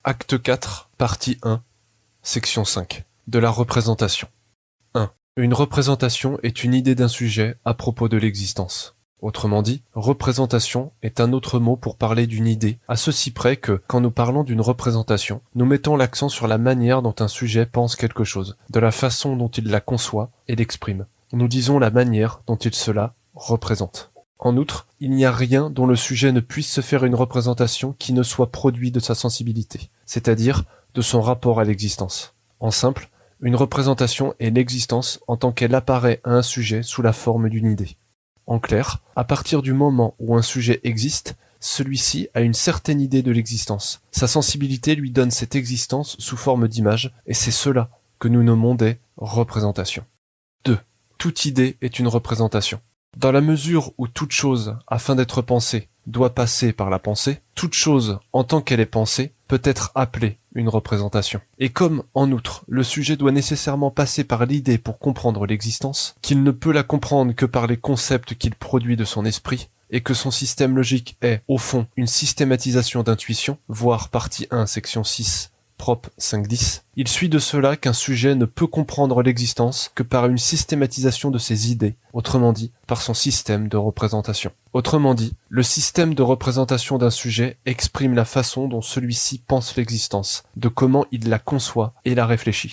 Acte 4, partie 1, section 5. De la représentation. 1. Une représentation est une idée d'un sujet à propos de l'existence. Autrement dit, représentation est un autre mot pour parler d'une idée, à ceci près que, quand nous parlons d'une représentation, nous mettons l'accent sur la manière dont un sujet pense quelque chose, de la façon dont il la conçoit et l'exprime. Nous disons la manière dont il se la représente. En outre, il n'y a rien dont le sujet ne puisse se faire une représentation qui ne soit produit de sa sensibilité, c'est-à-dire de son rapport à l'existence. En simple, une représentation est l'existence en tant qu'elle apparaît à un sujet sous la forme d'une idée. En clair, à partir du moment où un sujet existe, celui-ci a une certaine idée de l'existence. Sa sensibilité lui donne cette existence sous forme d'image, et c'est cela que nous nommons des représentations. 2. Toute idée est une représentation. Dans la mesure où toute chose, afin d'être pensée, doit passer par la pensée, toute chose, en tant qu'elle est pensée, peut être appelée une représentation. Et comme, en outre, le sujet doit nécessairement passer par l'idée pour comprendre l'existence, qu'il ne peut la comprendre que par les concepts qu'il produit de son esprit, et que son système logique est, au fond, une systématisation d'intuition, voir partie 1, section 6, Prop 5.10, il suit de cela qu'un sujet ne peut comprendre l'existence que par une systématisation de ses idées, autrement dit, par son système de représentation. Autrement dit, le système de représentation d'un sujet exprime la façon dont celui-ci pense l'existence, de comment il la conçoit et la réfléchit.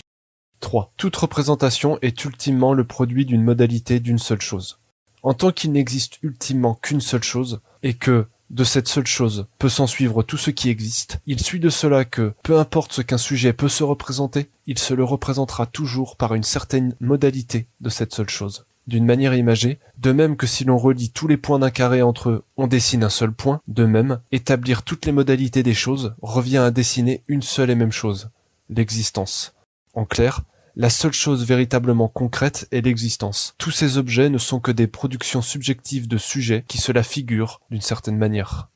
3. Toute représentation est ultimement le produit d'une modalité d'une seule chose. En tant qu'il n'existe ultimement qu'une seule chose, et que, de cette seule chose peut s'ensuivre tout ce qui existe, il suit de cela que, peu importe ce qu'un sujet peut se représenter, il se le représentera toujours par une certaine modalité de cette seule chose. D'une manière imagée, de même que si l'on relie tous les points d'un carré entre eux, on dessine un seul point, de même, établir toutes les modalités des choses revient à dessiner une seule et même chose, l'existence. En clair, la seule chose véritablement concrète est l'existence. Tous ces objets ne sont que des productions subjectives de sujets qui se la figurent d'une certaine manière.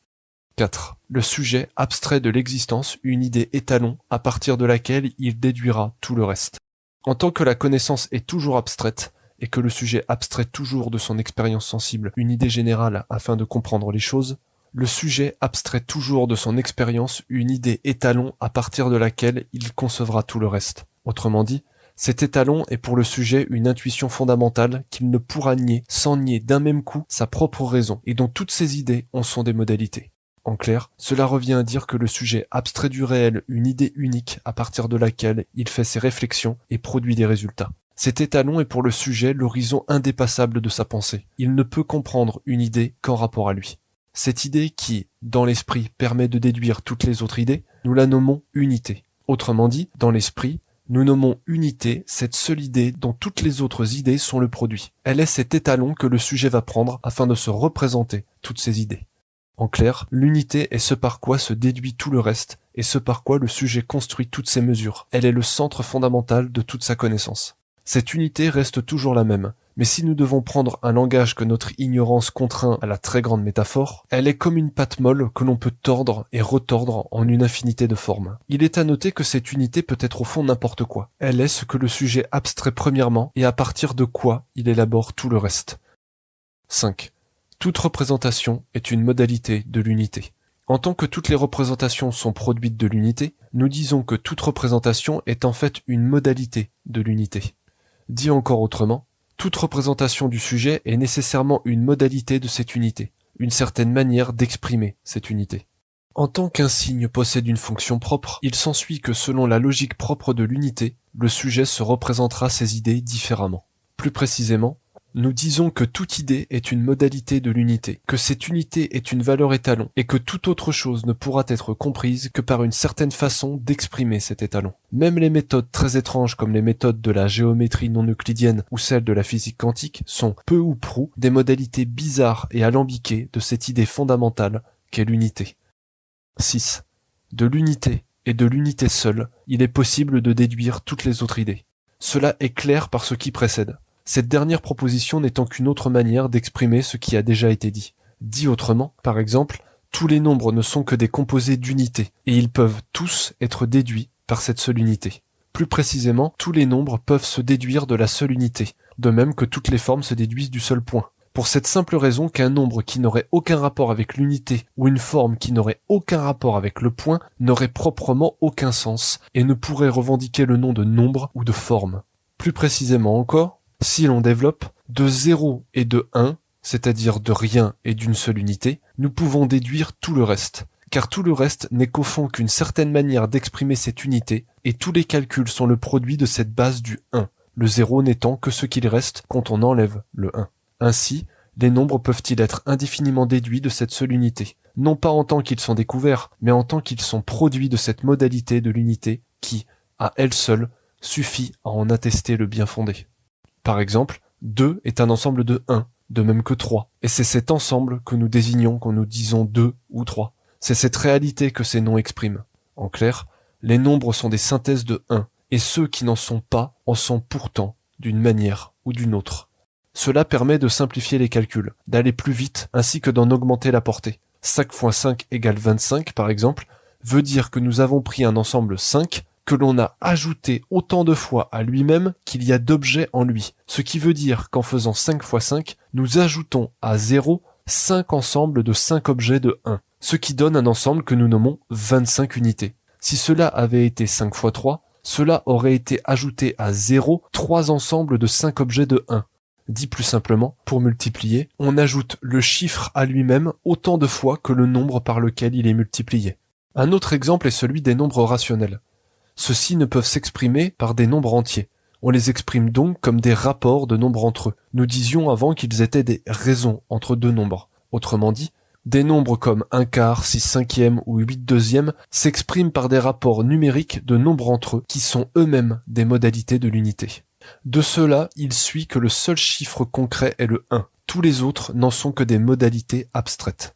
4. Le sujet abstrait de l'existence une idée étalon à partir de laquelle il déduira tout le reste. En tant que la connaissance est toujours abstraite, et que le sujet abstrait toujours de son expérience sensible une idée générale afin de comprendre les choses, le sujet abstrait toujours de son expérience une idée étalon à partir de laquelle il concevra tout le reste. Autrement dit, cet étalon est pour le sujet une intuition fondamentale qu'il ne pourra nier sans nier d'un même coup sa propre raison et dont toutes ses idées en sont des modalités. En clair, cela revient à dire que le sujet abstrait du réel une idée unique à partir de laquelle il fait ses réflexions et produit des résultats. Cet étalon est pour le sujet l'horizon indépassable de sa pensée. Il ne peut comprendre une idée qu'en rapport à lui. Cette idée qui, dans l'esprit, permet de déduire toutes les autres idées, nous la nommons unité. Autrement dit, dans l'esprit, nous nommons unité cette seule idée dont toutes les autres idées sont le produit. Elle est cet étalon que le sujet va prendre afin de se représenter toutes ces idées. En clair, l'unité est ce par quoi se déduit tout le reste et ce par quoi le sujet construit toutes ses mesures. Elle est le centre fondamental de toute sa connaissance. Cette unité reste toujours la même, mais si nous devons prendre un langage que notre ignorance contraint à la très grande métaphore, elle est comme une pâte molle que l'on peut tordre et retordre en une infinité de formes. Il est à noter que cette unité peut être au fond n'importe quoi. Elle est ce que le sujet abstrait premièrement et à partir de quoi il élabore tout le reste. 5. Toute représentation est une modalité de l'unité. En tant que toutes les représentations sont produites de l'unité, nous disons que toute représentation est en fait une modalité de l'unité. Dit encore autrement, toute représentation du sujet est nécessairement une modalité de cette unité, une certaine manière d'exprimer cette unité. En tant qu'un signe possède une fonction propre, il s'ensuit que selon la logique propre de l'unité, le sujet se représentera ses idées différemment. Plus précisément, nous disons que toute idée est une modalité de l'unité, que cette unité est une valeur étalon, et que toute autre chose ne pourra être comprise que par une certaine façon d'exprimer cet étalon. Même les méthodes très étranges comme les méthodes de la géométrie non euclidienne ou celles de la physique quantique sont peu ou prou des modalités bizarres et alambiquées de cette idée fondamentale qu'est l'unité. 6. De l'unité, et de l'unité seule, il est possible de déduire toutes les autres idées. Cela est clair par ce qui précède. Cette dernière proposition n'étant qu'une autre manière d'exprimer ce qui a déjà été dit. Dit autrement, par exemple, tous les nombres ne sont que des composés d'unités, et ils peuvent tous être déduits par cette seule unité. Plus précisément, tous les nombres peuvent se déduire de la seule unité, de même que toutes les formes se déduisent du seul point. pour cette simple raison qu'un nombre qui n'aurait aucun rapport avec l'unité ou une forme qui n'aurait aucun rapport avec le point n'aurait proprement aucun sens et ne pourrait revendiquer le nom de nombre ou de forme. Plus précisément encore, si l'on développe de 0 et de 1, c'est-à-dire de rien et d'une seule unité, nous pouvons déduire tout le reste, car tout le reste n'est qu'au fond qu'une certaine manière d'exprimer cette unité, et tous les calculs sont le produit de cette base du 1, le 0 n'étant que ce qu'il reste quand on enlève le 1. Ainsi, les nombres peuvent-ils être indéfiniment déduits de cette seule unité, non pas en tant qu'ils sont découverts, mais en tant qu'ils sont produits de cette modalité de l'unité qui, à elle seule, suffit à en attester le bien fondé. Par exemple, 2 est un ensemble de 1, de même que 3, et c'est cet ensemble que nous désignons quand nous disons 2 ou 3. C'est cette réalité que ces noms expriment. En clair, les nombres sont des synthèses de 1, et ceux qui n'en sont pas en sont pourtant d'une manière ou d'une autre. Cela permet de simplifier les calculs, d'aller plus vite ainsi que d'en augmenter la portée. 5 fois 5 égale 25 par exemple, veut dire que nous avons pris un ensemble 5 que l'on a ajouté autant de fois à lui-même qu'il y a d'objets en lui. Ce qui veut dire qu'en faisant 5 fois 5, nous ajoutons à 0 5 ensembles de 5 objets de 1, ce qui donne un ensemble que nous nommons 25 unités. Si cela avait été 5 fois 3, cela aurait été ajouté à 0 3 ensembles de 5 objets de 1. Dit plus simplement, pour multiplier, on ajoute le chiffre à lui-même autant de fois que le nombre par lequel il est multiplié. Un autre exemple est celui des nombres rationnels. Ceux-ci ne peuvent s'exprimer par des nombres entiers. On les exprime donc comme des rapports de nombres entre eux. Nous disions avant qu'ils étaient des raisons entre deux nombres. Autrement dit, des nombres comme 1 quart, 6 cinquièmes ou 8 deuxièmes s'expriment par des rapports numériques de nombres entre eux qui sont eux-mêmes des modalités de l'unité. De cela, il suit que le seul chiffre concret est le 1. Tous les autres n'en sont que des modalités abstraites.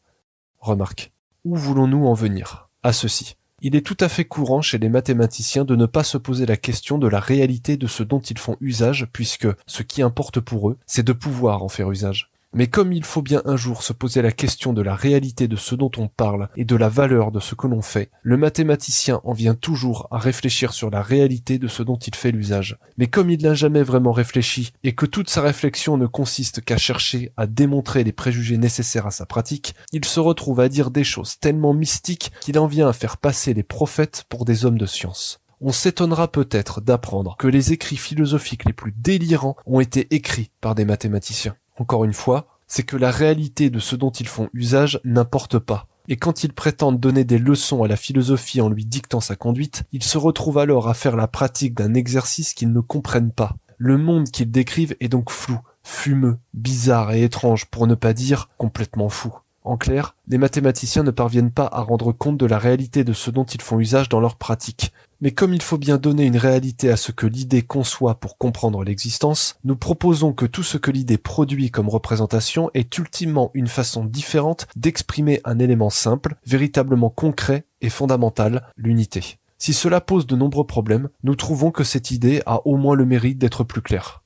Remarque. Où voulons-nous en venir ? À ceci. Il est tout à fait courant chez les mathématiciens de ne pas se poser la question de la réalité de ce dont ils font usage, puisque ce qui importe pour eux, c'est de pouvoir en faire usage. Mais comme il faut bien un jour se poser la question de la réalité de ce dont on parle et de la valeur de ce que l'on fait, le mathématicien en vient toujours à réfléchir sur la réalité de ce dont il fait l'usage. Mais comme il n'a jamais vraiment réfléchi et que toute sa réflexion ne consiste qu'à chercher à démontrer les préjugés nécessaires à sa pratique, il se retrouve à dire des choses tellement mystiques qu'il en vient à faire passer les prophètes pour des hommes de science. On s'étonnera peut-être d'apprendre que les écrits philosophiques les plus délirants ont été écrits par des mathématiciens. Encore une fois, c'est que la réalité de ce dont ils font usage n'importe pas. Et quand ils prétendent donner des leçons à la philosophie en lui dictant sa conduite, ils se retrouvent alors à faire la pratique d'un exercice qu'ils ne comprennent pas. Le monde qu'ils décrivent est donc flou, fumeux, bizarre et étrange, pour ne pas dire complètement fou. En clair, les mathématiciens ne parviennent pas à rendre compte de la réalité de ce dont ils font usage dans leur pratique. Mais comme il faut bien donner une réalité à ce que l'idée conçoit pour comprendre l'existence, nous proposons que tout ce que l'idée produit comme représentation est ultimement une façon différente d'exprimer un élément simple, véritablement concret et fondamental, l'unité. Si cela pose de nombreux problèmes, nous trouvons que cette idée a au moins le mérite d'être plus claire.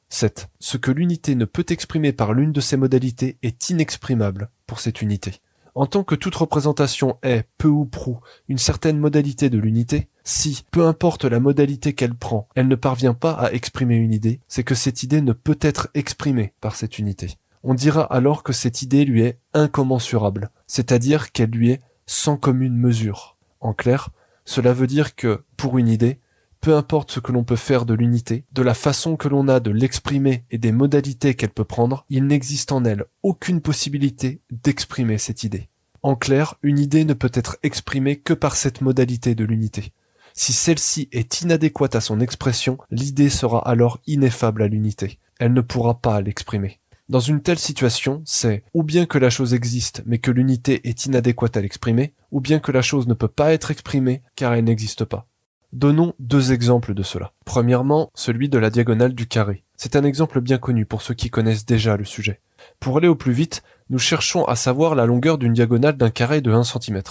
7. Ce que l'unité ne peut exprimer par l'une de ses modalités est inexprimable pour cette unité. En tant que toute représentation est, peu ou prou, une certaine modalité de l'unité, si, peu importe la modalité qu'elle prend, elle ne parvient pas à exprimer une idée, c'est que cette idée ne peut être exprimée par cette unité. On dira alors que cette idée lui est incommensurable, c'est-à-dire qu'elle lui est sans commune mesure. En clair, cela veut dire que, pour une idée, peu importe ce que l'on peut faire de l'unité, de la façon que l'on a de l'exprimer et des modalités qu'elle peut prendre, il n'existe en elle aucune possibilité d'exprimer cette idée. En clair, une idée ne peut être exprimée que par cette modalité de l'unité. Si celle-ci est inadéquate à son expression, l'idée sera alors ineffable à l'unité. Elle ne pourra pas l'exprimer. Dans une telle situation, c'est ou bien que la chose existe mais que l'unité est inadéquate à l'exprimer, ou bien que la chose ne peut pas être exprimée car elle n'existe pas. Donnons deux exemples de cela. Premièrement, celui de la diagonale du carré. C'est un exemple bien connu pour ceux qui connaissent déjà le sujet. Pour aller au plus vite, nous cherchons à savoir la longueur d'une diagonale d'un carré de 1 cm.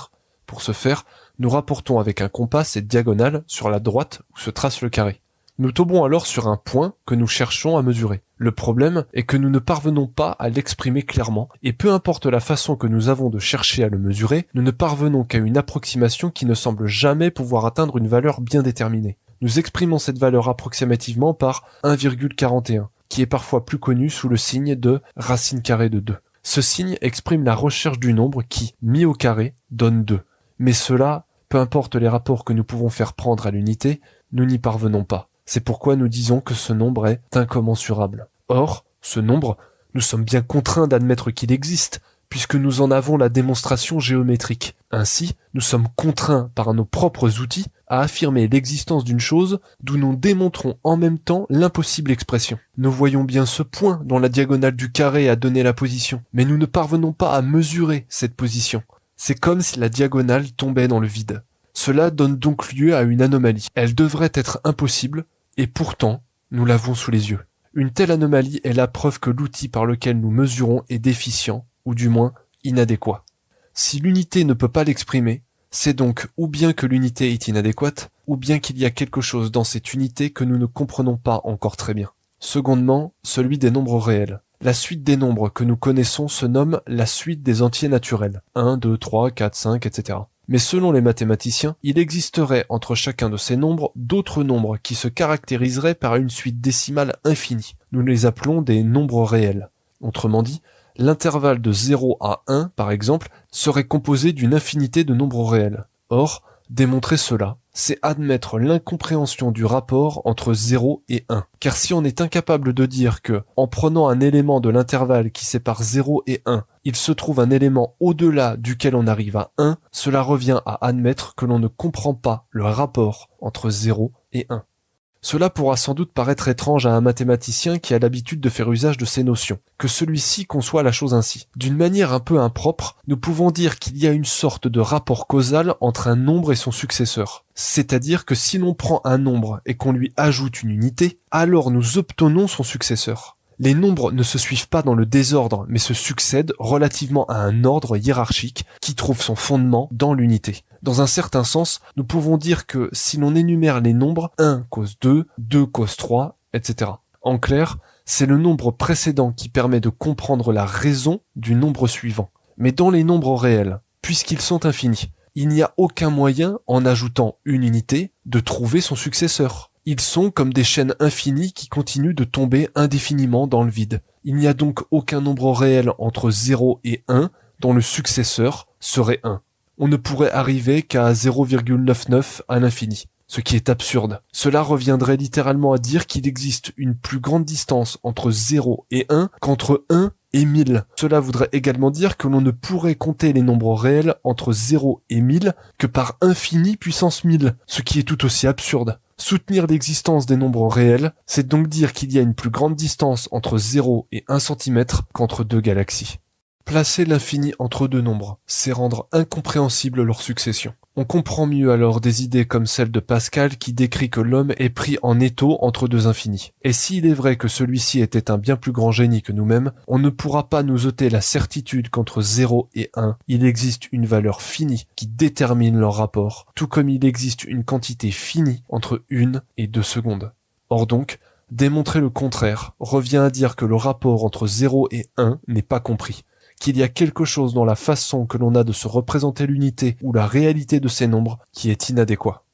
Pour ce faire, nous rapportons avec un compas cette diagonale sur la droite où se trace le carré. Nous tombons alors sur un point que nous cherchons à mesurer. Le problème est que nous ne parvenons pas à l'exprimer clairement, et peu importe la façon que nous avons de chercher à le mesurer, nous ne parvenons qu'à une approximation qui ne semble jamais pouvoir atteindre une valeur bien déterminée. Nous exprimons cette valeur approximativement par 1,41, qui est parfois plus connu sous le signe de racine carrée de 2. Ce signe exprime la recherche du nombre qui, mis au carré, donne 2. Mais cela, peu importe les rapports que nous pouvons faire prendre à l'unité, nous n'y parvenons pas. C'est pourquoi nous disons que ce nombre est incommensurable. Or, ce nombre, nous sommes bien contraints d'admettre qu'il existe, puisque nous en avons la démonstration géométrique. Ainsi, nous sommes contraints par nos propres outils à affirmer l'existence d'une chose d'où nous démontrons en même temps l'impossible expression. Nous voyons bien ce point dont la diagonale du carré a donné la position, mais nous ne parvenons pas à mesurer cette position. C'est comme si la diagonale tombait dans le vide. Cela donne donc lieu à une anomalie. Elle devrait être impossible, et pourtant, nous l'avons sous les yeux. Une telle anomalie est la preuve que l'outil par lequel nous mesurons est déficient, ou du moins inadéquat. Si l'unité ne peut pas l'exprimer, c'est donc ou bien que l'unité est inadéquate, ou bien qu'il y a quelque chose dans cette unité que nous ne comprenons pas encore très bien. Secondement, celui des nombres réels. La suite des nombres que nous connaissons se nomme la suite des entiers naturels, 1, 2, 3, 4, 5, etc. Mais selon les mathématiciens, il existerait entre chacun de ces nombres d'autres nombres qui se caractériseraient par une suite décimale infinie. Nous les appelons des nombres réels. Autrement dit, l'intervalle de 0 à 1, par exemple, serait composé d'une infinité de nombres réels. Or, démontrer cela, c'est admettre l'incompréhension du rapport entre 0 et 1. Car si on est incapable de dire que, en prenant un élément de l'intervalle qui sépare 0 et 1, il se trouve un élément au-delà duquel on arrive à 1, cela revient à admettre que l'on ne comprend pas le rapport entre 0 et 1. Cela pourra sans doute paraître étrange à un mathématicien qui a l'habitude de faire usage de ces notions, que celui-ci conçoit la chose ainsi. D'une manière un peu impropre, nous pouvons dire qu'il y a une sorte de rapport causal entre un nombre et son successeur. C'est-à-dire que si l'on prend un nombre et qu'on lui ajoute une unité, alors nous obtenons son successeur. Les nombres ne se suivent pas dans le désordre, mais se succèdent relativement à un ordre hiérarchique qui trouve son fondement dans l'unité. Dans un certain sens, nous pouvons dire que si l'on énumère les nombres 1 cause 2, 2 cause 3, etc. En clair, c'est le nombre précédent qui permet de comprendre la raison du nombre suivant. Mais dans les nombres réels, puisqu'ils sont infinis, il n'y a aucun moyen, en ajoutant une unité, de trouver son successeur. Ils sont comme des chaînes infinies qui continuent de tomber indéfiniment dans le vide. Il n'y a donc aucun nombre réel entre 0 et 1 dont le successeur serait 1. On ne pourrait arriver qu'à 0,99 à l'infini, ce qui est absurde. Cela reviendrait littéralement à dire qu'il existe une plus grande distance entre 0 et 1 qu'entre 1 et 1000. Cela voudrait également dire que l'on ne pourrait compter les nombres réels entre 0 et 1000 que par infini puissance 1000, ce qui est tout aussi absurde. Soutenir l'existence des nombres réels, c'est donc dire qu'il y a une plus grande distance entre 0 et 1 cm qu'entre deux galaxies. Placer l'infini entre deux nombres, c'est rendre incompréhensible leur succession. On comprend mieux alors des idées comme celle de Pascal qui décrit que l'homme est pris en étau entre deux infinis. Et s'il est vrai que celui-ci était un bien plus grand génie que nous-mêmes, on ne pourra pas nous ôter la certitude qu'entre 0 et 1, il existe une valeur finie qui détermine leur rapport, tout comme il existe une quantité finie entre 1 et 2 secondes. Or donc, démontrer le contraire revient à dire que le rapport entre 0 et 1 n'est pas compris, qu'il y a quelque chose dans la façon que l'on a de se représenter l'unité ou la réalité de ces nombres qui est inadéquat.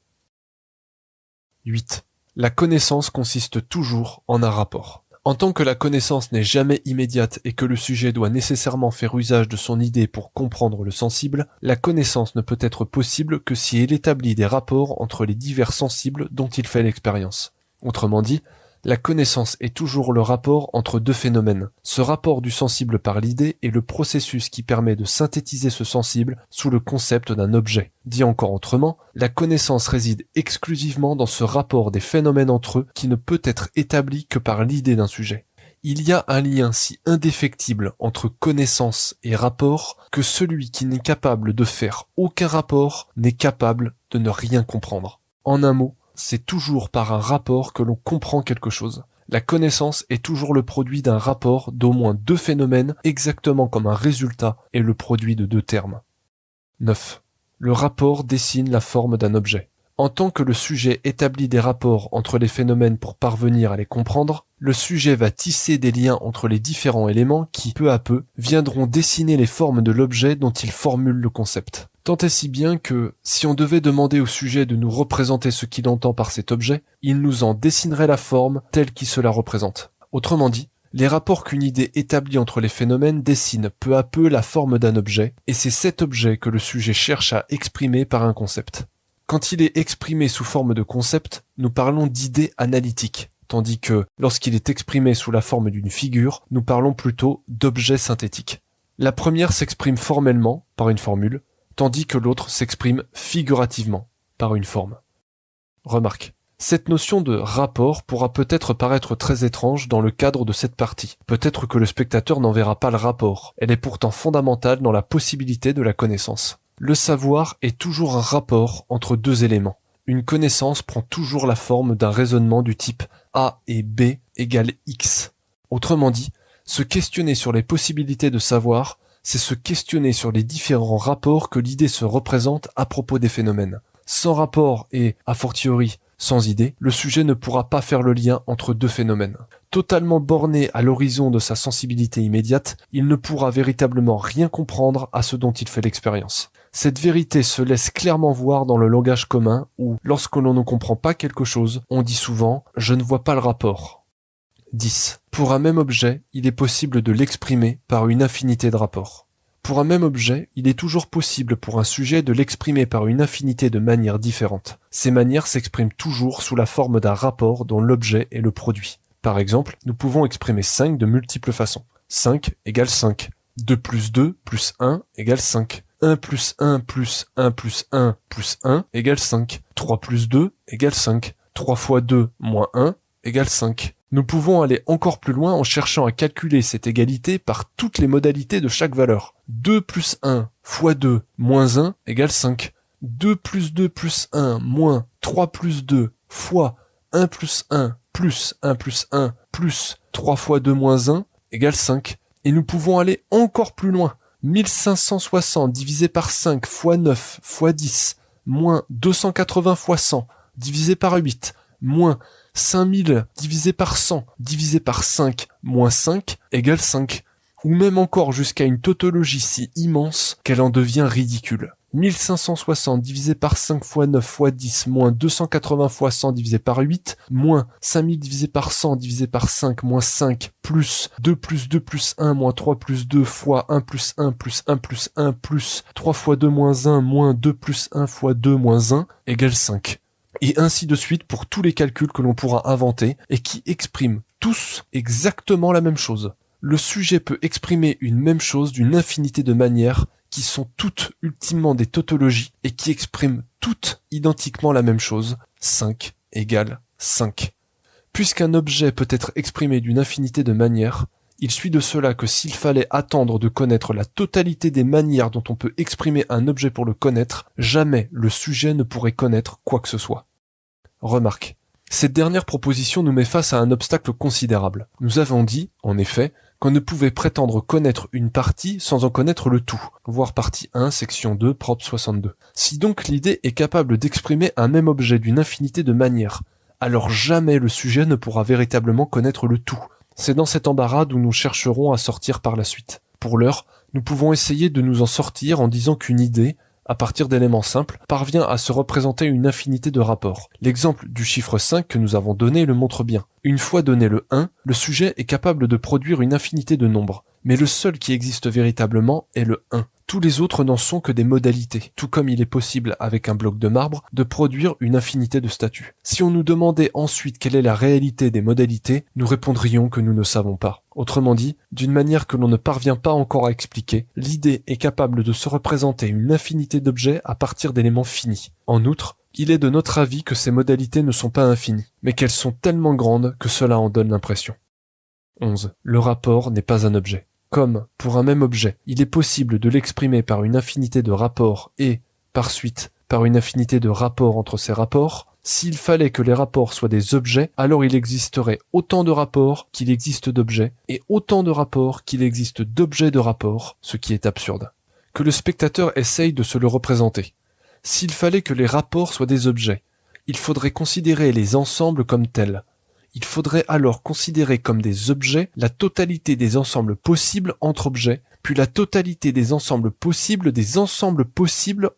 8. La connaissance consiste toujours en un rapport. En tant que la connaissance n'est jamais immédiate et que le sujet doit nécessairement faire usage de son idée pour comprendre le sensible, la connaissance ne peut être possible que si elle établit des rapports entre les divers sensibles dont il fait l'expérience. Autrement dit, la connaissance est toujours le rapport entre deux phénomènes. Ce rapport du sensible par l'idée est le processus qui permet de synthétiser ce sensible sous le concept d'un objet. Dit encore autrement, la connaissance réside exclusivement dans ce rapport des phénomènes entre eux qui ne peut être établi que par l'idée d'un sujet. Il y a un lien si indéfectible entre connaissance et rapport que celui qui n'est capable de faire aucun rapport n'est capable de ne rien comprendre. En un mot, c'est toujours par un rapport que l'on comprend quelque chose. La connaissance est toujours le produit d'un rapport d'au moins deux phénomènes, exactement comme un résultat est le produit de deux termes. 9. Le rapport dessine la forme d'un objet. En tant que le sujet établit des rapports entre les phénomènes pour parvenir à les comprendre, le sujet va tisser des liens entre les différents éléments qui, peu à peu, viendront dessiner les formes de l'objet dont il formule le concept. Tant et si bien que, si on devait demander au sujet de nous représenter ce qu'il entend par cet objet, il nous en dessinerait la forme telle qu'il se la représente. Autrement dit, les rapports qu'une idée établit entre les phénomènes dessinent peu à peu la forme d'un objet, et c'est cet objet que le sujet cherche à exprimer par un concept. Quand il est exprimé sous forme de concept, nous parlons d'idée analytique, tandis que, lorsqu'il est exprimé sous la forme d'une figure, nous parlons plutôt d'objet synthétique. La première s'exprime formellement, par une formule, tandis que l'autre s'exprime figurativement, par une forme. Remarque. Cette notion de rapport pourra peut-être paraître très étrange dans le cadre de cette partie. Peut-être que le spectateur n'en verra pas le rapport. Elle est pourtant fondamentale dans la possibilité de la connaissance. Le savoir est toujours un rapport entre deux éléments. Une connaissance prend toujours la forme d'un raisonnement du type A et B égale X. Autrement dit, se questionner sur les possibilités de savoir, c'est se questionner sur les différents rapports que l'idée se représente à propos des phénomènes. Sans rapport et, a fortiori, sans idée, le sujet ne pourra pas faire le lien entre deux phénomènes. Totalement borné à l'horizon de sa sensibilité immédiate, il ne pourra véritablement rien comprendre à ce dont il fait l'expérience. Cette vérité se laisse clairement voir dans le langage commun où, lorsque l'on ne comprend pas quelque chose, on dit souvent « je ne vois pas le rapport ». 10. Pour un même objet, il est possible de l'exprimer par une infinité de rapports. Pour un même objet, il est toujours possible pour un sujet de l'exprimer par une infinité de manières différentes. Ces manières s'expriment toujours sous la forme d'un rapport dont l'objet est le produit. Par exemple, nous pouvons exprimer 5 de multiples façons. 5 égale 5. 2 plus 2 plus 1 égale 5. 1 plus 1 plus 1 plus 1 plus 1 égale 5. 3 plus 2 égale 5. 3 fois 2 moins 1 égale 5. Nous pouvons aller encore plus loin en cherchant à calculer cette égalité par toutes les modalités de chaque valeur. 2 plus 1 fois 2 moins 1 égale 5. 2 plus 2 plus 1 moins 3 plus 2 fois 1 plus 1 plus 1 plus 1 plus 3 fois 2 moins 1 égale 5. Et nous pouvons aller encore plus loin. 1560 divisé par 5 fois 9 fois 10 moins 280 fois 100 divisé par 8 moins 5000 divisé par 100 divisé par 5 moins 5 égale 5. Ou même encore jusqu'à une tautologie si immense qu'elle en devient ridicule. 1560 divisé par 5 fois 9 fois 10 moins 280 fois 100 divisé par 8 moins 5000 divisé par 100 divisé par 5 moins 5 plus 2 plus 2 plus 1 moins 3 plus 2 fois 1 plus 1 plus 1 plus 1 plus 3 fois 2 moins 1 moins 2 plus 1 fois 2 moins 1 égale 5. Et ainsi de suite pour tous les calculs que l'on pourra inventer et qui expriment tous exactement la même chose. Le sujet peut exprimer une même chose d'une infinité de manières qui sont toutes ultimement des tautologies et qui expriment toutes identiquement la même chose. 5 égale 5. Puisqu'un objet peut être exprimé d'une infinité de manières, il suit de cela que s'il fallait attendre de connaître la totalité des manières dont on peut exprimer un objet pour le connaître, jamais le sujet ne pourrait connaître quoi que ce soit. Remarque. Cette dernière proposition nous met face à un obstacle considérable. Nous avons dit, en effet, qu'on ne pouvait prétendre connaître une partie sans en connaître le tout, voir partie 1, section 2, prop 62. Si donc l'idée est capable d'exprimer un même objet d'une infinité de manières, alors jamais le sujet ne pourra véritablement connaître le tout. C'est dans cet embarras d'où nous chercherons à sortir par la suite. Pour l'heure, nous pouvons essayer de nous en sortir en disant qu'une idée, à partir d'éléments simples, parvient à se représenter une infinité de rapports. L'exemple du chiffre 5 que nous avons donné le montre bien. Une fois donné le 1, le sujet est capable de produire une infinité de nombres. Mais le seul qui existe véritablement est le 1. Tous les autres n'en sont que des modalités, tout comme il est possible, avec un bloc de marbre, de produire une infinité de statues. Si on nous demandait ensuite quelle est la réalité des modalités, nous répondrions que nous ne savons pas. Autrement dit, d'une manière que l'on ne parvient pas encore à expliquer, l'idée est capable de se représenter une infinité d'objets à partir d'éléments finis. En outre, il est de notre avis que ces modalités ne sont pas infinies, mais qu'elles sont tellement grandes que cela en donne l'impression. 11. Le rapport n'est pas un objet. Comme, pour un même objet, il est possible de l'exprimer par une infinité de rapports et, par suite, par une infinité de rapports entre ces rapports, s'il fallait que les rapports soient des objets, alors il existerait autant de rapports qu'il existe d'objets, et autant de rapports qu'il existe d'objets de rapports, ce qui est absurde. Que le spectateur essaye de se le représenter. S'il fallait que les rapports soient des objets, il faudrait considérer les ensembles comme tels. Il faudrait alors considérer comme des objets la totalité des ensembles possibles entre objets, puis la totalité des ensembles possibles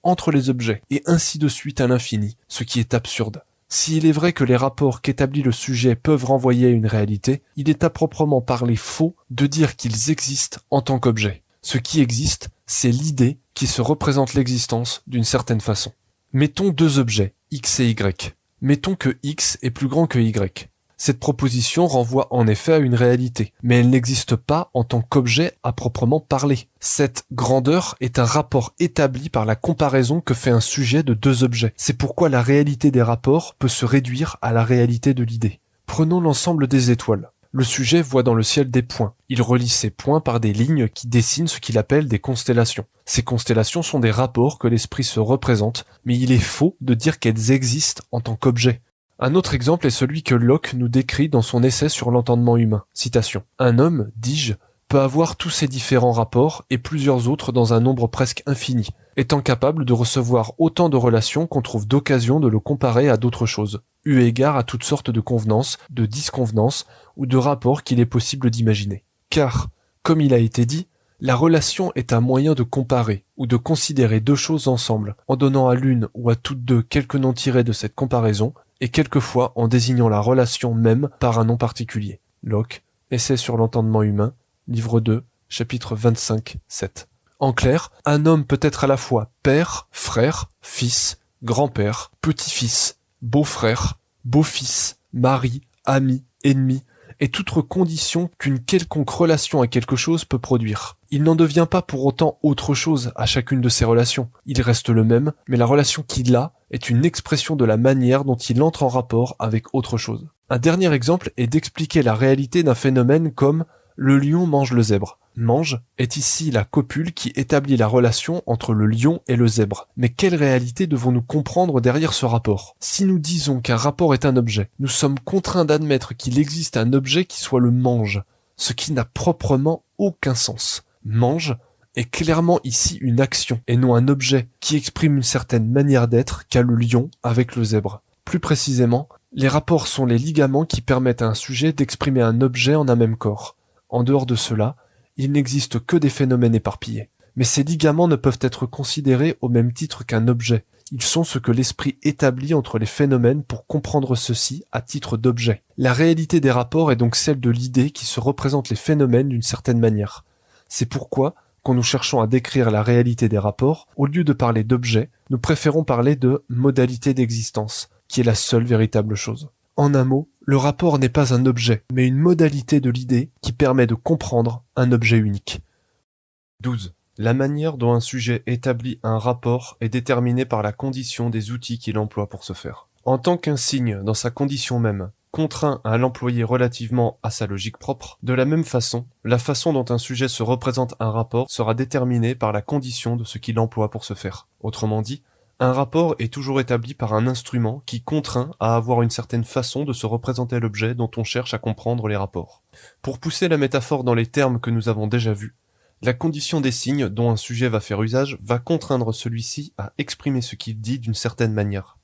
entre les objets, et ainsi de suite à l'infini, ce qui est absurde. S'il est vrai que les rapports qu'établit le sujet peuvent renvoyer à une réalité, il est à proprement parler faux de dire qu'ils existent en tant qu'objet. Ce qui existe, c'est l'idée qui se représente l'existence d'une certaine façon. Mettons deux objets, X et Y. Mettons que X est plus grand que Y. Cette proposition renvoie en effet à une réalité, mais elle n'existe pas en tant qu'objet à proprement parler. Cette grandeur est un rapport établi par la comparaison que fait un sujet de deux objets. C'est pourquoi la réalité des rapports peut se réduire à la réalité de l'idée. Prenons l'ensemble des étoiles. Le sujet voit dans le ciel des points. Il relie ces points par des lignes qui dessinent ce qu'il appelle des constellations. Ces constellations sont des rapports que l'esprit se représente, mais il est faux de dire qu'elles existent en tant qu'objet. Un autre exemple est celui que Locke nous décrit dans son essai sur l'entendement humain. Citation. « Un homme, dis-je, peut avoir tous ces différents rapports et plusieurs autres dans un nombre presque infini, étant capable de recevoir autant de relations qu'on trouve d'occasion de le comparer à d'autres choses, eu égard à toutes sortes de convenances, de disconvenances ou de rapports qu'il est possible d'imaginer. Car, comme il a été dit, la relation est un moyen de comparer ou de considérer deux choses ensemble, en donnant à l'une ou à toutes deux quelques noms tirés de cette comparaison, et quelquefois en désignant la relation même par un nom particulier. » Locke, Essai sur l'entendement humain, livre 2, chapitre 25, 7. En clair, un homme peut être à la fois père, frère, fils, grand-père, petit-fils, beau-frère, beau-fils, mari, ami, ennemi, et toute condition qu'une quelconque relation à quelque chose peut produire. Il n'en devient pas pour autant autre chose à chacune de ces relations. Il reste le même, mais la relation qu'il a est une expression de la manière dont il entre en rapport avec autre chose. Un dernier exemple est d'expliquer la réalité d'un phénomène comme « le lion mange le zèbre ». Mange est ici la copule qui établit la relation entre le lion et le zèbre. Mais quelle réalité devons-nous comprendre derrière ce rapport? Si nous disons qu'un rapport est un objet, nous sommes contraints d'admettre qu'il existe un objet qui soit le mange, ce qui n'a proprement aucun sens. Mange est clairement ici une action, et non un objet qui exprime une certaine manière d'être qu'a le lion avec le zèbre. Plus précisément, les rapports sont les ligaments qui permettent à un sujet d'exprimer un objet en un même corps. En dehors de cela, il n'existe que des phénomènes éparpillés. Mais ces ligaments ne peuvent être considérés au même titre qu'un objet. Ils sont ce que l'esprit établit entre les phénomènes pour comprendre ceux-ci à titre d'objet. La réalité des rapports est donc celle de l'idée qui se représente les phénomènes d'une certaine manière. C'est pourquoi, quand nous cherchons à décrire la réalité des rapports, au lieu de parler d'objet, nous préférons parler de modalité d'existence, qui est la seule véritable chose. En un mot, le rapport n'est pas un objet, mais une modalité de l'idée qui permet de comprendre un objet unique. 12. La manière dont un sujet établit un rapport est déterminée par la condition des outils qu'il emploie pour ce faire. En tant qu'un signe, dans sa condition même, contraint à l'employer relativement à sa logique propre, de la même façon, la façon dont un sujet se représente un rapport sera déterminée par la condition de ce qu'il emploie pour ce faire. Autrement dit, un rapport est toujours établi par un instrument qui contraint à avoir une certaine façon de se représenter l'objet dont on cherche à comprendre les rapports. Pour pousser la métaphore dans les termes que nous avons déjà vus, la condition des signes dont un sujet va faire usage va contraindre celui-ci à exprimer ce qu'il dit d'une certaine manière.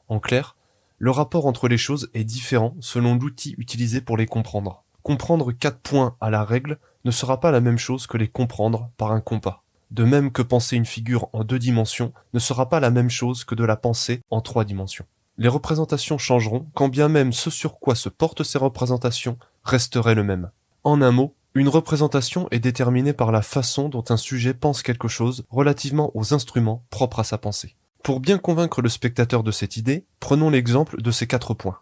En clair, le rapport entre les choses est différent selon l'outil utilisé pour les comprendre. Comprendre 4 points à la règle ne sera pas la même chose que les comprendre par un compas. De même que penser une figure en 2 dimensions ne sera pas la même chose que de la penser en 3 dimensions. Les représentations changeront, quand bien même ce sur quoi se portent ces représentations resterait le même. En un mot, une représentation est déterminée par la façon dont un sujet pense quelque chose relativement aux instruments propres à sa pensée. Pour bien convaincre le spectateur de cette idée, prenons l'exemple de ces 4 points.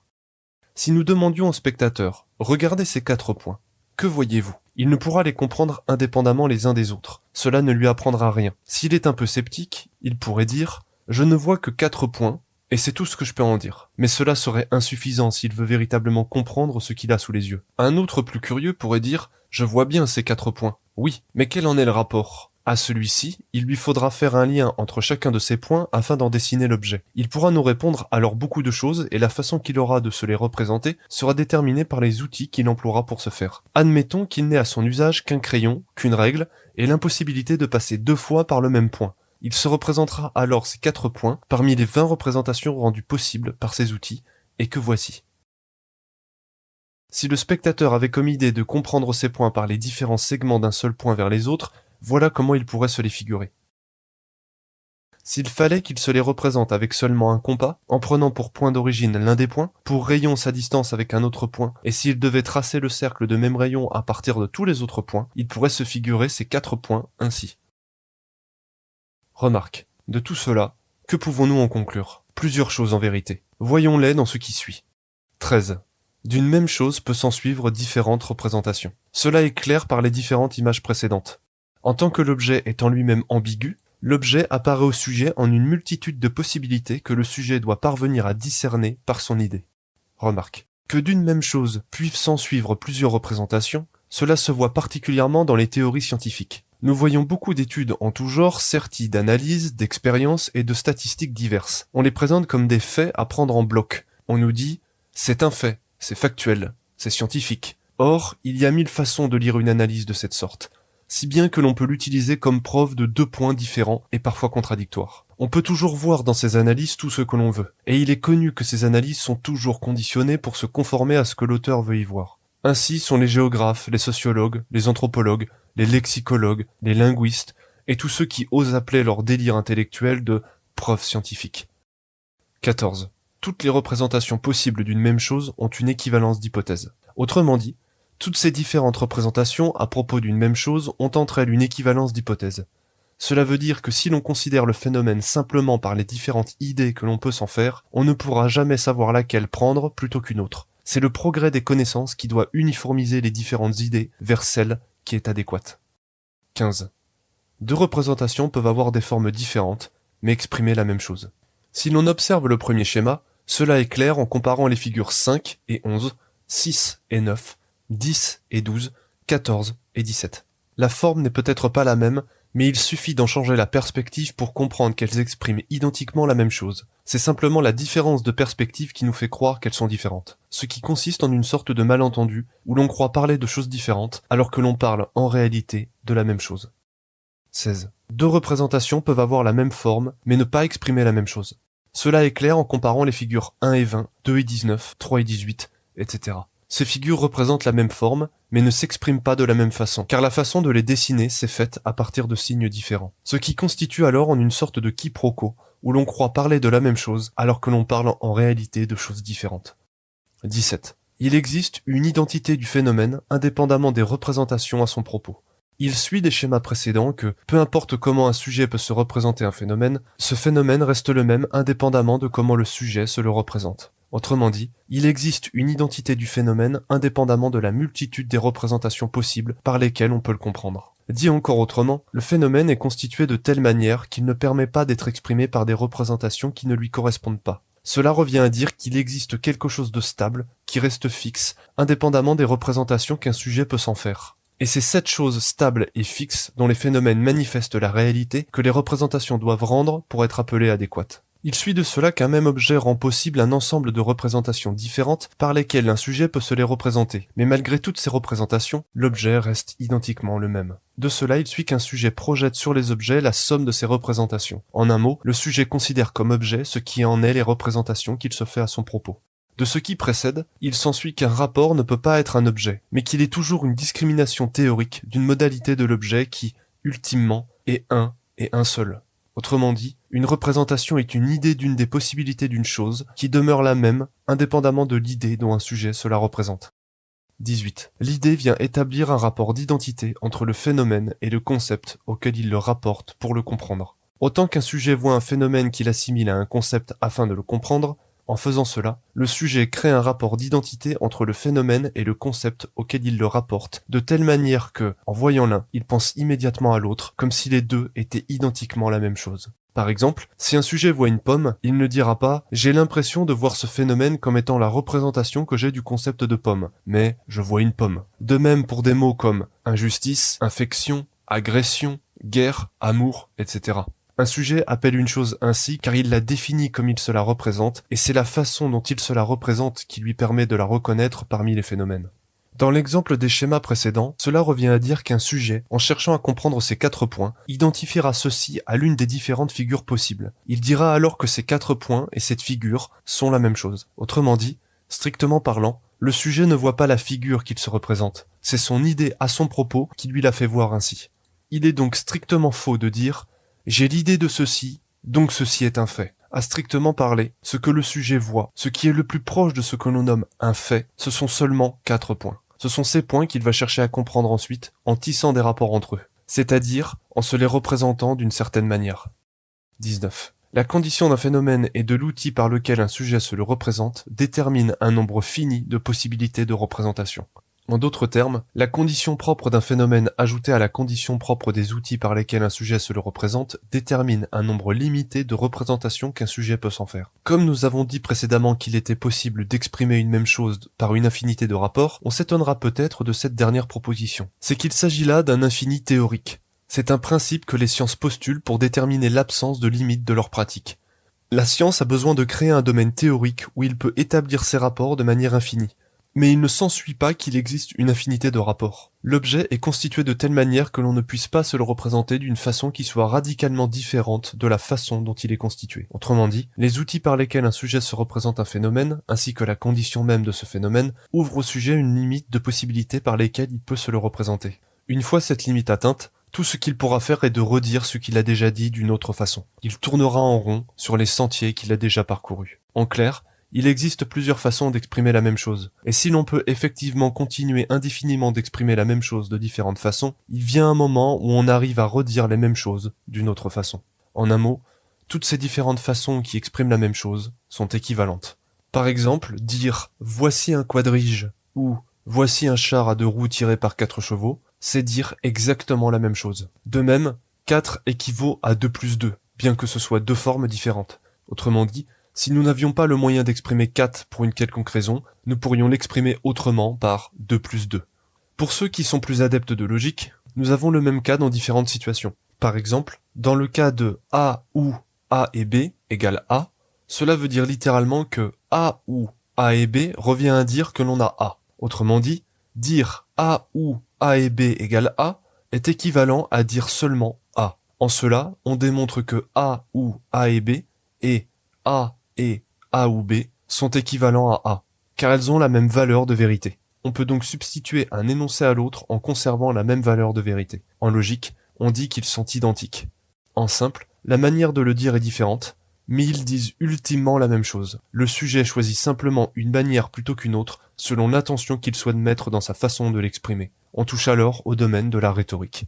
Si nous demandions au spectateur « Regardez ces 4 points », que voyez-vous ? Il ne pourra les comprendre indépendamment les uns des autres. Cela ne lui apprendra rien. S'il est un peu sceptique, il pourrait dire « Je ne vois que 4 points, et c'est tout ce que je peux en dire. » Mais cela serait insuffisant s'il veut véritablement comprendre ce qu'il a sous les yeux. Un autre plus curieux pourrait dire « Je vois bien ces 4 points. » Oui, mais quel en est le rapport ? À celui-ci, il lui faudra faire un lien entre chacun de ces points afin d'en dessiner l'objet. Il pourra nous répondre alors beaucoup de choses et la façon qu'il aura de se les représenter sera déterminée par les outils qu'il emploiera pour ce faire. Admettons qu'il n'ait à son usage qu'un crayon, qu'une règle, et l'impossibilité de passer 2 fois par le même point. Il se représentera alors ces 4 points parmi les 20 représentations rendues possibles par ces outils, et que voici. Si le spectateur avait comme idée de comprendre ces points par les différents segments d'un seul point vers les autres, voilà comment il pourrait se les figurer. S'il fallait qu'il se les représente avec seulement un compas, en prenant pour point d'origine l'un des points, pour rayon sa distance avec un autre point, et s'il devait tracer le cercle de même rayon à partir de tous les autres points, il pourrait se figurer ces 4 points ainsi. Remarque, de tout cela, que pouvons-nous en conclure? Plusieurs choses en vérité. Voyons-les dans ce qui suit. 13. D'une même chose peut s'ensuivre différentes représentations. Cela est clair par les différentes images précédentes. En tant que l'objet est en lui-même ambigu, l'objet apparaît au sujet en une multitude de possibilités que le sujet doit parvenir à discerner par son idée. Remarque, que d'une même chose puissent s'ensuivre plusieurs représentations, cela se voit particulièrement dans les théories scientifiques. Nous voyons beaucoup d'études en tout genre serties d'analyses, d'expériences et de statistiques diverses. On les présente comme des faits à prendre en bloc. On nous dit « c'est un fait, c'est factuel, c'est scientifique ». Or, il y a 1000 façons de lire une analyse de cette sorte, si bien que l'on peut l'utiliser comme preuve de 2 points différents et parfois contradictoires. On peut toujours voir dans ces analyses tout ce que l'on veut, et il est connu que ces analyses sont toujours conditionnées pour se conformer à ce que l'auteur veut y voir. Ainsi sont les géographes, les sociologues, les anthropologues, les lexicologues, les linguistes, et tous ceux qui osent appeler leur délire intellectuel de preuves scientifiques. 14. Toutes les représentations possibles d'une même chose ont une équivalence d'hypothèse. Autrement dit, toutes ces différentes représentations à propos d'une même chose ont entre elles une équivalence d'hypothèse. Cela veut dire que si l'on considère le phénomène simplement par les différentes idées que l'on peut s'en faire, on ne pourra jamais savoir laquelle prendre plutôt qu'une autre. C'est le progrès des connaissances qui doit uniformiser les différentes idées vers celle qui est adéquate. 15. 2 représentations peuvent avoir des formes différentes, mais exprimer la même chose. Si l'on observe le premier schéma, cela est clair en comparant les figures 5 et 11, 6 et 9, 10 et 12, 14 et 17. La forme n'est peut-être pas la même, mais il suffit d'en changer la perspective pour comprendre qu'elles expriment identiquement la même chose. C'est simplement la différence de perspective qui nous fait croire qu'elles sont différentes. Ce qui consiste en une sorte de malentendu, où l'on croit parler de choses différentes, alors que l'on parle en réalité de la même chose. 16. 2 représentations peuvent avoir la même forme, mais ne pas exprimer la même chose. Cela est clair en comparant les figures 1 et 20, 2 et 19, 3 et 18, etc. Ces figures représentent la même forme, mais ne s'expriment pas de la même façon, car la façon de les dessiner s'est faite à partir de signes différents. Ce qui constitue alors en une sorte de quiproquo, où l'on croit parler de la même chose, alors que l'on parle en réalité de choses différentes. 17. Il existe une identité du phénomène indépendamment des représentations à son propos. Il suit des schémas précédents que, peu importe comment un sujet peut se représenter un phénomène, ce phénomène reste le même indépendamment de comment le sujet se le représente. Autrement dit, il existe une identité du phénomène indépendamment de la multitude des représentations possibles par lesquelles on peut le comprendre. Dit encore autrement, le phénomène est constitué de telle manière qu'il ne permet pas d'être exprimé par des représentations qui ne lui correspondent pas. Cela revient à dire qu'il existe quelque chose de stable, qui reste fixe, indépendamment des représentations qu'un sujet peut s'en faire. Et c'est cette chose stable et fixe dont les phénomènes manifestent la réalité que les représentations doivent rendre pour être appelées adéquates. Il suit de cela qu'un même objet rend possible un ensemble de représentations différentes par lesquelles un sujet peut se les représenter. Mais malgré toutes ces représentations, l'objet reste identiquement le même. De cela, il suit qu'un sujet projette sur les objets la somme de ces représentations. En un mot, le sujet considère comme objet ce qui en est les représentations qu'il se fait à son propos. De ce qui précède, il s'ensuit qu'un rapport ne peut pas être un objet, mais qu'il est toujours une discrimination théorique d'une modalité de l'objet qui, ultimement, est un et un seul. Autrement dit, une représentation est une idée d'une des possibilités d'une chose qui demeure la même indépendamment de l'idée dont un sujet se la représente. 18. L'idée vient établir un rapport d'identité entre le phénomène et le concept auquel il le rapporte pour le comprendre. Autant qu'un sujet voit un phénomène qu'il assimile à un concept afin de le comprendre, en faisant cela, le sujet crée un rapport d'identité entre le phénomène et le concept auquel il le rapporte, de telle manière que, en voyant l'un, il pense immédiatement à l'autre, comme si les deux étaient identiquement la même chose. Par exemple, si un sujet voit une pomme, il ne dira pas « j'ai l'impression de voir ce phénomène comme étant la représentation que j'ai du concept de pomme », mais « je vois une pomme ». De même pour des mots comme injustice, infection, agression, guerre, amour, etc. Un sujet appelle une chose ainsi car il la définit comme il se la représente, et c'est la façon dont il se la représente qui lui permet de la reconnaître parmi les phénomènes. Dans l'exemple des schémas précédents, cela revient à dire qu'un sujet, en cherchant à comprendre ces 4 points, identifiera ceux-ci à l'une des différentes figures possibles. Il dira alors que ces 4 points et cette figure sont la même chose. Autrement dit, strictement parlant, le sujet ne voit pas la figure qu'il se représente. C'est son idée à son propos qui lui la fait voir ainsi. Il est donc strictement faux de dire « j'ai l'idée de ceci Donc ceci est un fait. À strictement parler, ce que le sujet voit, ce qui est le plus proche de ce que l'on nomme un fait, ce sont seulement 4 points. Ce sont ces points qu'il va chercher à comprendre ensuite en tissant des rapports entre eux, c'est-à-dire en se les représentant d'une certaine manière. 19. La condition d'un phénomène et de l'outil par lequel un sujet se le représente détermine un nombre fini de possibilités de représentation. En d'autres termes, la condition propre d'un phénomène ajoutée à la condition propre des outils par lesquels un sujet se le représente détermine un nombre limité de représentations qu'un sujet peut s'en faire. Comme nous avons dit précédemment qu'il était possible d'exprimer une même chose par une infinité de rapports, on s'étonnera peut-être de cette dernière proposition. C'est qu'il s'agit là d'un infini théorique. C'est un principe que les sciences postulent pour déterminer l'absence de limites de leur pratique. La science a besoin de créer un domaine théorique où il peut établir ses rapports de manière infinie. Mais il ne s'ensuit pas qu'il existe une infinité de rapports. L'objet est constitué de telle manière que l'on ne puisse pas se le représenter d'une façon qui soit radicalement différente de la façon dont il est constitué. Autrement dit, les outils par lesquels un sujet se représente un phénomène, ainsi que la condition même de ce phénomène, ouvrent au sujet une limite de possibilités par lesquelles il peut se le représenter. Une fois cette limite atteinte, tout ce qu'il pourra faire est de redire ce qu'il a déjà dit d'une autre façon. Il tournera en rond sur les sentiers qu'il a déjà parcourus. En clair, il existe plusieurs façons d'exprimer la même chose. Et si l'on peut effectivement continuer indéfiniment d'exprimer la même chose de différentes façons, il vient un moment où on arrive à redire les mêmes choses d'une autre façon. En un mot, toutes ces différentes façons qui expriment la même chose sont équivalentes. Par exemple, dire « voici un quadrige » ou « voici un char à 2 roues tiré par 4 chevaux », c'est dire exactement la même chose. De même, 4 équivaut à 2 plus 2, bien que ce soit 2 formes différentes. Autrement dit, si nous n'avions pas le moyen d'exprimer 4 pour une quelconque raison, nous pourrions l'exprimer autrement par 2 plus 2. Pour ceux qui sont plus adeptes de logique, nous avons le même cas dans différentes situations. Par exemple, dans le cas de A ou A et B égale A, cela veut dire littéralement que A ou A et B revient à dire que l'on a A. Autrement dit, dire A ou A et B égale A est équivalent à dire seulement A. En cela, on démontre que A ou A et B et A et A ou B sont équivalents à A, car elles ont la même valeur de vérité. On peut donc substituer un énoncé à l'autre en conservant la même valeur de vérité. En logique, on dit qu'ils sont identiques. En simple, la manière de le dire est différente, mais ils disent ultimement la même chose. Le sujet choisit simplement une manière plutôt qu'une autre, selon l'intention qu'il souhaite mettre dans sa façon de l'exprimer. On touche alors au domaine de la rhétorique.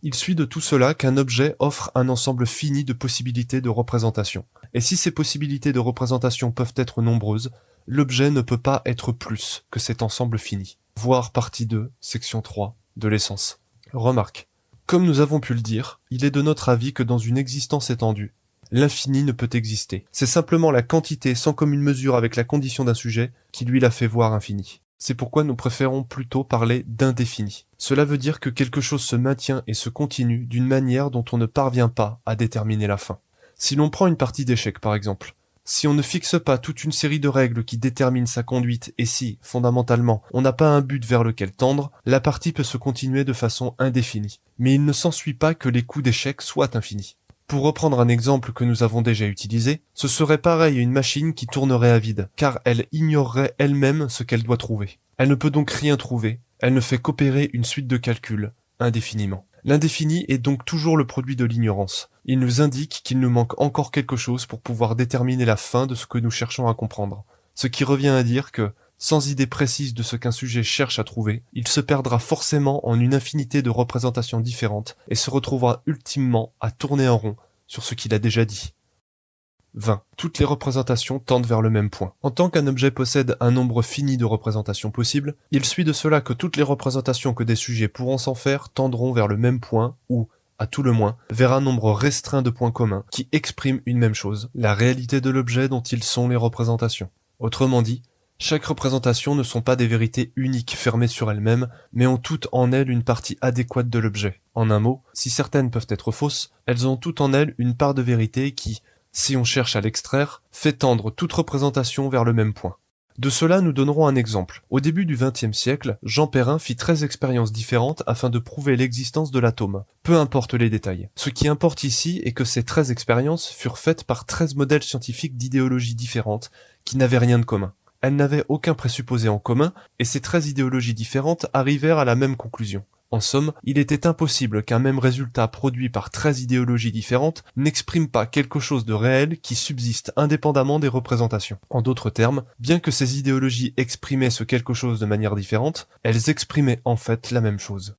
Il suit de tout cela qu'un objet offre un ensemble fini de possibilités de représentation. Et si ces possibilités de représentation peuvent être nombreuses, l'objet ne peut pas être plus que cet ensemble fini. Voir partie 2, section 3, de l'essence. Remarque. Comme nous avons pu le dire, il est de notre avis que dans une existence étendue, l'infini ne peut exister. C'est simplement la quantité sans commune mesure avec la condition d'un sujet qui lui la fait voir infinie. C'est pourquoi nous préférons plutôt parler d'indéfini. Cela veut dire que quelque chose se maintient et se continue d'une manière dont on ne parvient pas à déterminer la fin. Si l'on prend une partie d'échecs par exemple, si on ne fixe pas toute une série de règles qui déterminent sa conduite et si, fondamentalement, on n'a pas un but vers lequel tendre, la partie peut se continuer de façon indéfinie. Mais il ne s'ensuit pas que les coups d'échecs soient infinis. Pour reprendre un exemple que nous avons déjà utilisé, ce serait pareil à une machine qui tournerait à vide, car elle ignorerait elle-même ce qu'elle doit trouver. Elle ne peut donc rien trouver, elle ne fait qu'opérer une suite de calculs, indéfiniment. L'indéfini est donc toujours le produit de l'ignorance. Il nous indique qu'il nous manque encore quelque chose pour pouvoir déterminer la fin de ce que nous cherchons à comprendre. Ce qui revient à dire que, sans idée précise de ce qu'un sujet cherche à trouver, il se perdra forcément en une infinité de représentations différentes et se retrouvera ultimement à tourner en rond sur ce qu'il a déjà dit. 20. Toutes les représentations tendent vers le même point. En tant qu'un objet possède un nombre fini de représentations possibles, il suit de cela que toutes les représentations que des sujets pourront s'en faire tendront vers le même point ou, à tout le moins, vers un nombre restreint de points communs qui expriment une même chose, la réalité de l'objet dont ils sont les représentations. Autrement dit, chaque représentation ne sont pas des vérités uniques fermées sur elles-mêmes, mais ont toutes en elles une partie adéquate de l'objet. En un mot, si certaines peuvent être fausses, elles ont toutes en elles une part de vérité qui, si on cherche à l'extraire, fait tendre toute représentation vers le même point. De cela, nous donnerons un exemple. Au début du XXe siècle, Jean Perrin fit 13 expériences différentes afin de prouver l'existence de l'atome. Peu importe les détails. Ce qui importe ici est que ces 13 expériences furent faites par 13 modèles scientifiques d'idéologies différentes qui n'avaient rien de commun. Elles n'avaient aucun présupposé en commun, et ces 13 idéologies différentes arrivèrent à la même conclusion. En somme, il était impossible qu'un même résultat produit par 13 idéologies différentes n'exprime pas quelque chose de réel qui subsiste indépendamment des représentations. En d'autres termes, bien que ces idéologies exprimaient ce quelque chose de manière différente, elles exprimaient en fait la même chose.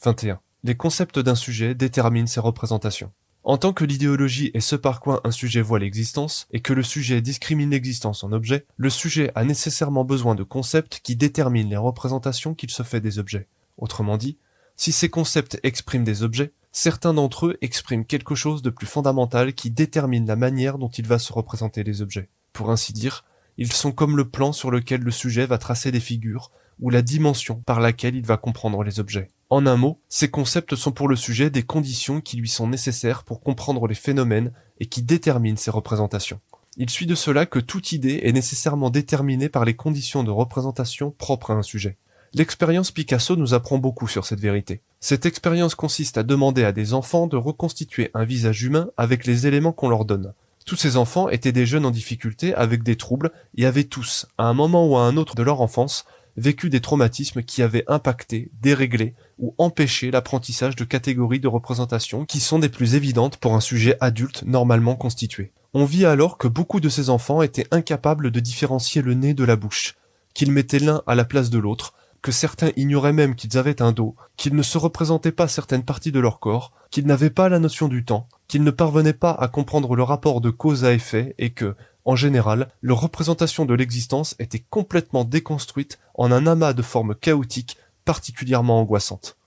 21. Les concepts d'un sujet déterminent ses représentations. En tant que l'idéologie est ce par quoi un sujet voit l'existence, et que le sujet discrimine l'existence en objet, le sujet a nécessairement besoin de concepts qui déterminent les représentations qu'il se fait des objets. Autrement dit, si ces concepts expriment des objets, certains d'entre eux expriment quelque chose de plus fondamental qui détermine la manière dont il va se représenter les objets. Pour ainsi dire, ils sont comme le plan sur lequel le sujet va tracer des figures, ou la dimension par laquelle il va comprendre les objets. En un mot, ces concepts sont pour le sujet des conditions qui lui sont nécessaires pour comprendre les phénomènes et qui déterminent ces représentations. Il suit de cela que toute idée est nécessairement déterminée par les conditions de représentation propres à un sujet. L'expérience Picasso nous apprend beaucoup sur cette vérité. Cette expérience consiste à demander à des enfants de reconstituer un visage humain avec les éléments qu'on leur donne. Tous ces enfants étaient des jeunes en difficulté avec des troubles et avaient tous, à un moment ou à un autre de leur enfance, vécu des traumatismes qui avaient impacté, déréglé ou empêché l'apprentissage de catégories de représentation qui sont des plus évidentes pour un sujet adulte normalement constitué. On vit alors que beaucoup de ces enfants étaient incapables de différencier le nez de la bouche, qu'ils mettaient l'un à la place de l'autre, que certains ignoraient même qu'ils avaient un dos, qu'ils ne se représentaient pas certaines parties de leur corps, qu'ils n'avaient pas la notion du temps, qu'ils ne parvenaient pas à comprendre le rapport de cause à effet et que, en général, leur représentation de l'existence était complètement déconstruite en un amas de formes chaotiques particulièrement angoissantes.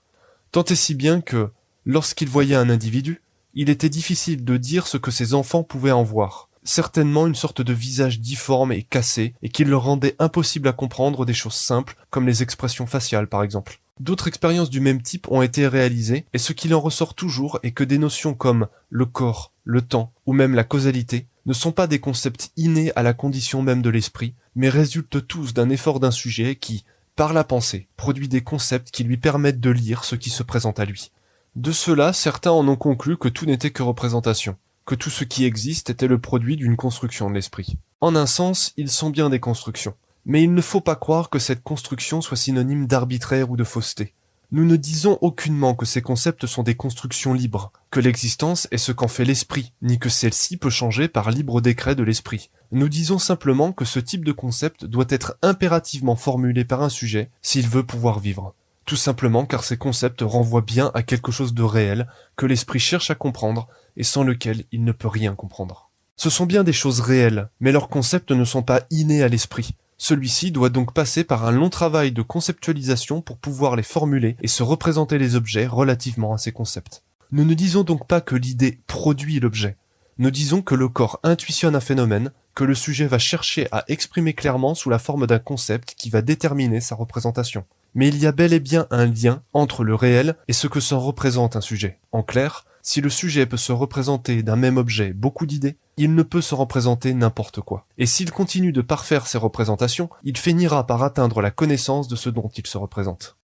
Tant et si bien que, lorsqu'ils voyaient un individu, il était difficile de dire ce que ces enfants pouvaient en voir. Certainement une sorte de visage difforme et cassé, et qui leur rendait impossible à comprendre des choses simples, comme les expressions faciales par exemple. D'autres expériences du même type ont été réalisées, et ce qu'il en ressort toujours est que des notions comme le corps, le temps, ou même la causalité, ne sont pas des concepts innés à la condition même de l'esprit, mais résultent tous d'un effort d'un sujet qui, par la pensée, produit des concepts qui lui permettent de lire ce qui se présente à lui. De cela, certains en ont conclu que tout n'était que représentation, que tout ce qui existe était le produit d'une construction de l'esprit. En un sens, ils sont bien des constructions, mais il ne faut pas croire que cette construction soit synonyme d'arbitraire ou de fausseté. Nous ne disons aucunement que ces concepts sont des constructions libres, que l'existence est ce qu'en fait l'esprit, ni que celle-ci peut changer par libre décret de l'esprit. Nous disons simplement que ce type de concept doit être impérativement formulé par un sujet s'il veut pouvoir vivre. Tout simplement car ces concepts renvoient bien à quelque chose de réel que l'esprit cherche à comprendre et sans lequel il ne peut rien comprendre. Ce sont bien des choses réelles, mais leurs concepts ne sont pas innés à l'esprit. Celui-ci doit donc passer par un long travail de conceptualisation pour pouvoir les formuler et se représenter les objets relativement à ces concepts. Nous ne disons donc pas que l'idée produit l'objet. Nous disons que le corps intuitionne un phénomène, que le sujet va chercher à exprimer clairement sous la forme d'un concept qui va déterminer sa représentation. Mais il y a bel et bien un lien entre le réel et ce que s'en représente un sujet. En clair, si le sujet peut se représenter d'un même objet beaucoup d'idées, il ne peut se représenter n'importe quoi. Et s'il continue de parfaire ses représentations, il finira par atteindre la connaissance de ce dont il se représente.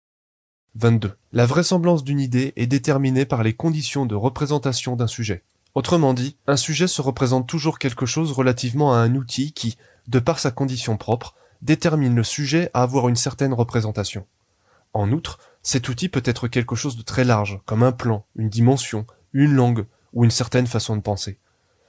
22. La vraisemblance d'une idée est déterminée par les conditions de représentation d'un sujet. Autrement dit, un sujet se représente toujours quelque chose relativement à un outil qui, de par sa condition propre, détermine le sujet à avoir une certaine représentation. En outre, cet outil peut être quelque chose de très large, comme un plan, une dimension, une langue ou une certaine façon de penser.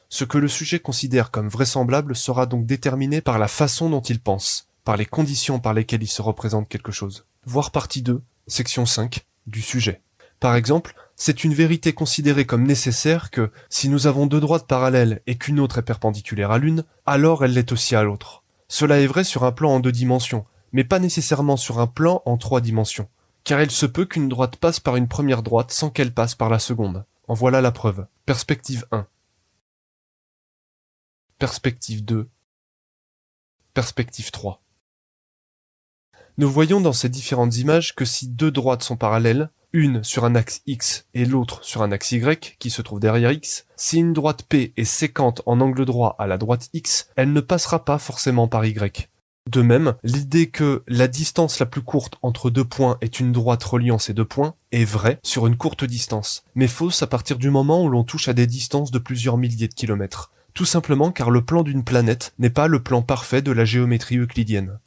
Ce que le sujet considère comme vraisemblable sera donc déterminé par la façon dont il pense, par les conditions par lesquelles il se représente quelque chose. Voir partie 2, section 5, du sujet. Par exemple, c'est une vérité considérée comme nécessaire que, si nous avons deux droites parallèles et qu'une autre est perpendiculaire à l'une, alors elle l'est aussi à l'autre. Cela est vrai sur un plan en 2 dimensions, mais pas nécessairement sur un plan en 3 dimensions, car il se peut qu'une droite passe par une première droite sans qu'elle passe par la seconde. En voilà la preuve. Perspective 1. Perspective 2. Perspective 3. Nous voyons dans ces différentes images que si deux droites sont parallèles, une sur un axe X et l'autre sur un axe Y qui se trouve derrière X, si une droite P est sécante en angle droit à la droite X, elle ne passera pas forcément par Y. De même, l'idée que la distance la plus courte entre deux points est une droite reliant ces deux points est vraie sur une courte distance, mais fausse à partir du moment où l'on touche à des distances de plusieurs milliers de kilomètres. Tout simplement car le plan d'une planète n'est pas le plan parfait de la géométrie euclidienne.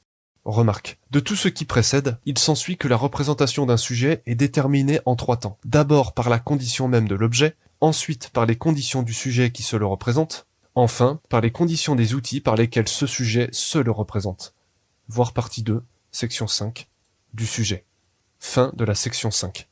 Remarque, de tout ce qui précède, il s'ensuit que la représentation d'un sujet est déterminée en 3 temps. D'abord par la condition même de l'objet, ensuite par les conditions du sujet qui se le représente, enfin par les conditions des outils par lesquels ce sujet se le représente. Voir partie 2, section 5, du sujet. Fin de la section 5.